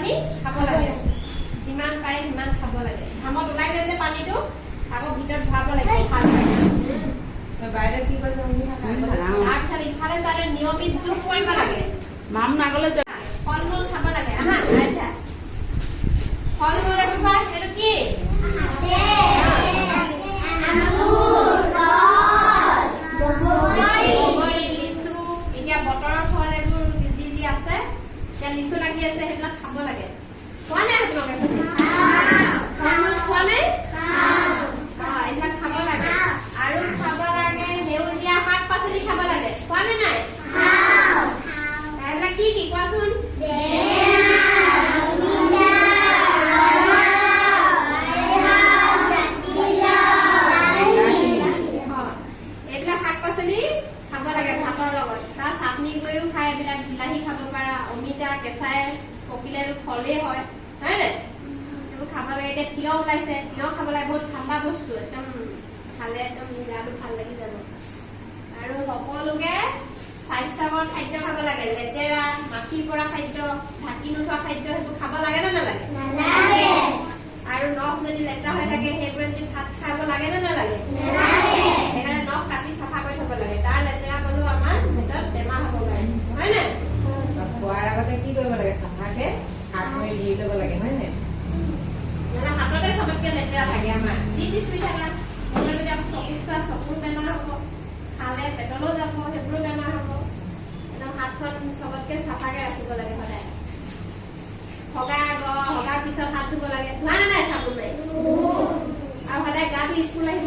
পানী খাব লাগে যিমান পাৰে সিমান খাব লাগে ঘামত ওলাই যায় যে পানীটো আকৌ ভিতৰত ভৰাব লাগে ভাল বাইৰে কি কৈছে তাৰপিছত ইফালে চালে নিয়মিত যোগ কৰিব লাগে মাম নাগলে ফল মূল খাব লাগে আহা আইতা ফল মূল এগুবা এইটো কি বগৰী লিচু এতিয়া বতৰৰ ফল এইবোৰ যি যি আছে এতিয়া লিচু লাগি আছে সেইবিলাক খাব লাগে খোৱা নাই তোমালোকে ফল মূল খোৱা নাই এইবিলাক খাব লাগে আৰু খাব লাগে সেউজীয়া শাক পাচলি খাব লাগে খোৱা নে নাই এইবিলাক কি কি কোৱাচোন এইবিলাক শাক পাচলি খাব লাগে ভাতৰ লগত তাৰ চাটনি কৰিও খাই এইবিলাক বিলাহী খাব পাৰা অমিতা কেঁচাই পকিলেতো ফলেই হয় হয় নে এইবোৰ খাব লাগে এতিয়া তিয়হ ওলাইছে তিয়হ খাব লাগে বহুত ঠাণ্ডা বস্তু একদম খালে একদম গাটো ভাল লাগি যাব আৰু সকলোকে স্বাস্থ্যকৰ খাদ্য খাব লাগে লেতেৰা মাটিৰ পৰা খাদ্য ঢাকি নোথোৱা খাদ্য সেইবোৰ খাব লাগে নে নালাগে আৰু নখ যদি লেতেৰা হৈ থাকে সেইবোৰে যদি ভাত খাব লাগে নে নালাগে সেইকাৰণে নখ কাটি চাফা কৰি থব লাগে তাৰ লেতেৰা গ'লেও আমাৰ ভিতৰত বেমাৰ হ'ব পাৰে হয় নে খোৱাৰ আগতে কি কৰিব লাগে চাফাকে হাত ভৰি ধুই ল'ব লাগে হয় নাই হাততে চবতকে লেতেৰা থাকে আমাৰ যি টি চুই থাকা হ'লে যদি আমি চকুত চোৱা চকুৰ বেমাৰ হ'ব খালে পেটলৈও যাব সেইবোৰো বেমাৰ হ'ব একদম হাতখন চবতকে চাফাকে ৰাখিব লাগে সদায় হগাৰ পিছত হাত ধুব লাগে ধোৱা নাই চাবোন নাই আৰু সদায় গাটো স্কুল আহি